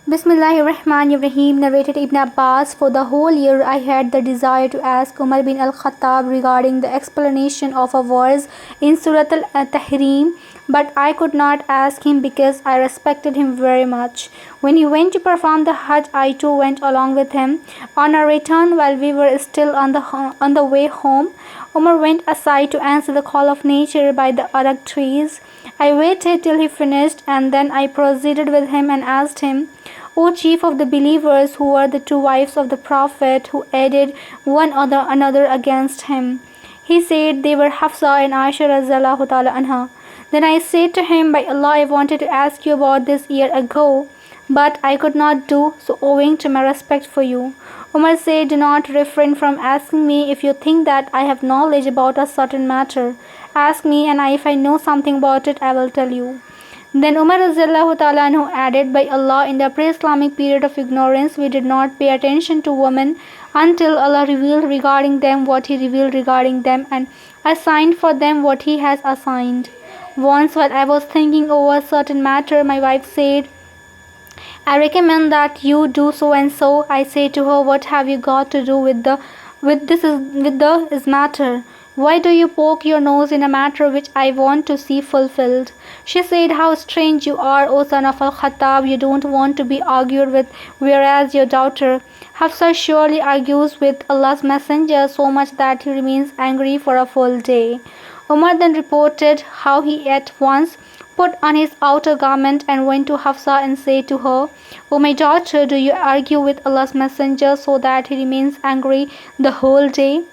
Bismillahirrahmanirrahim. Narrated Ibn Abbas. For the whole year I had the desire to ask Umar bin al-Khattab regarding the explanation of a verse in Surat al-Tahrim, but I could not ask him because I respected him very much. When he went to perform the Hajj, I too went along with him. On our return, while we were still on the way home, Umar went aside to answer the call of nature by the arak trees. I waited till he finished, and then I proceeded with him and asked him, O chief of the believers, who are the two wives of the Prophet who aided one another against him? He said they were Hafsa and Aisha radhiyallahu ta'ala anha. Then I said to him, By Allah, I wanted to ask you about this year ago, but I could not do so owing to my respect for you. Umar said, Do not refrain from asking me if you think that I have knowledge about a certain matter. Ask me, and if I know something about it, I will tell you. Then Umar radhiyallahu ta'ala anhu added, By Allah, in the pre-Islamic period of ignorance, we did not pay attention to women until Allah revealed regarding them what He revealed regarding them and assigned for them what He has assigned. Once while I was thinking over a certain matter, my wife said, I recommend that you do so and so. I say to her, What have you got to do with this matter? Why do you poke your nose in a matter which I want to see fulfilled? She said, How strange you are, O son of al-Khattab. You don't want to be argued with, whereas your daughter Hafsa surely argues with Allah's Messenger so much that he remains angry for a full day. Umar then reported how he at once put on his outer garment and went to Hafsa and said to her, O my daughter, do you argue with Allah's Messenger so that he remains angry the whole day?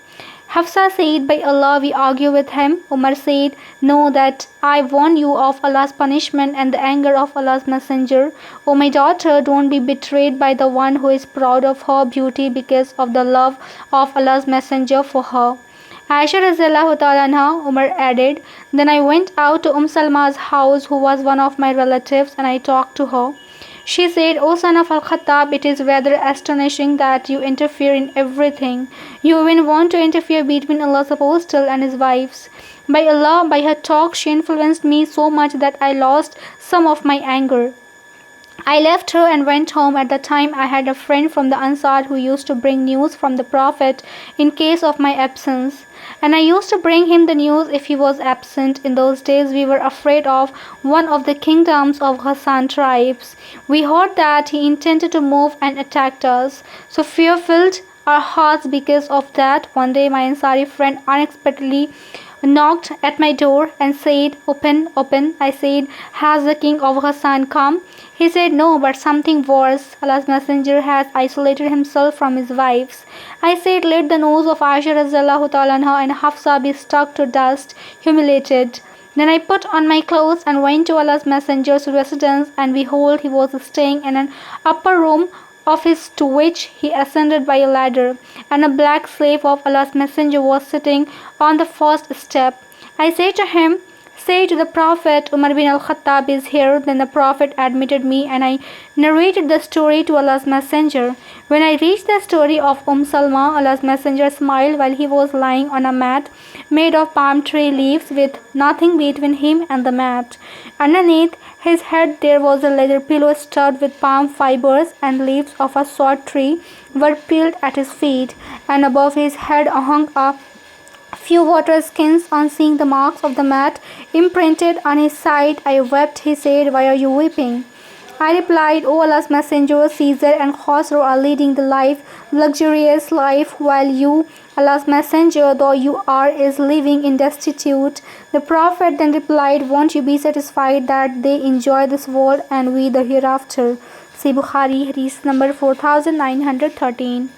Hafsa said, By Allah, we argue with him. Umar said, Know that I warn you of Allah's punishment and the anger of Allah's Messenger. O my daughter, don't be betrayed by the one who is proud of her beauty because of the love of Allah's Messenger for her. Aisha radhiyallahu ta'ala anha, Umar added, Then I went out to Salma's house, who was one of my relatives, and I talked to her. She said, O son of al-Khattab, it is rather astonishing that you interfere in everything. You even want to interfere between Allah's apostle and his wives. By Allah, by her talk, she influenced me so much that I lost some of my anger. I left her and went home. At the time, I had a friend from the Ansar who used to bring news from the Prophet in case of my absence. And I used to bring him the news if he was absent. In those days, we were afraid of one of the kingdoms of Ghassan tribes. We heard that he intended to move and attack us. So fear filled our hearts because of that. One day, my Ansari friend unexpectedly knocked at my door and said, Open, open. I said, Has the king of Ghassan come? He said, No, but something worse. Allah's Messenger has isolated himself from his wives. I said, Let the nose of Aisha radhiyallahu ta'ala anha and Hafsa be stuck to dust, humiliated. Then I put on my clothes and went to Allah's Messenger's residence, and behold, he was staying in an upper room of his, to which he ascended by a ladder, and a black slave of Allah's Messenger was sitting on the first step. I said to him, Say to the Prophet, Umar bin al-Khattab is here. Then the Prophet admitted me, and I narrated the story to Allah's Messenger. When I reached the story of Salma, Allah's Messenger smiled while he was lying on a mat made of palm tree leaves with nothing between him and the mat. Underneath his head there was a leather pillow studded with palm fibers, and leaves of a short tree were peeled at his feet, and above his head hung a few water skins. On seeing the marks of the mat imprinted on his side, I wept. He said, Why are you weeping? I replied, O Allah's Messenger, Caesar and Khosrow are leading the luxurious life, while you, Allah's Messenger, though you are, is living in destitute. The Prophet then replied, Won't you be satisfied that they enjoy this world and we the hereafter? See Bukhari, Hadees number 4913.